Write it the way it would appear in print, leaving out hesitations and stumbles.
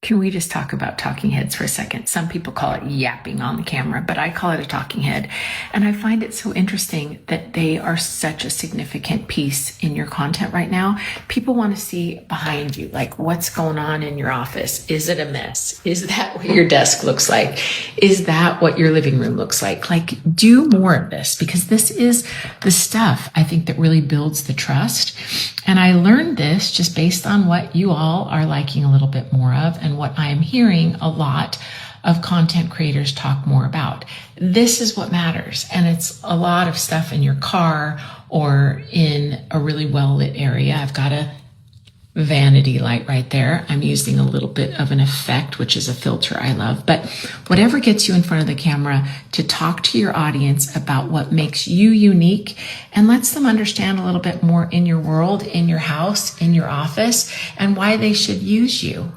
Can we just talk about talking heads for a second? Some people call it yapping on the camera, but I call it a talking head. And I find it so interesting that they are such a significant piece in your content right now. People want to see behind you, like what's going on in your office. Is it a mess? Is that what your desk looks like? Is that what your living room looks like? Like, do more of this, because this is the stuff I think that really builds the trust. And I learned this just based on what you all are liking a little bit more of and what I'm hearing a lot of content creators talk more about. This is what matters. And it's a lot of stuff in your car or in a really well lit area. I've got a vanity light right there. I'm using a little bit of an effect, which is a filter I love. But whatever gets you in front of the camera to talk to your audience about what makes you unique and lets them understand a little bit more in your world, in your house, in your office, and why they should use you.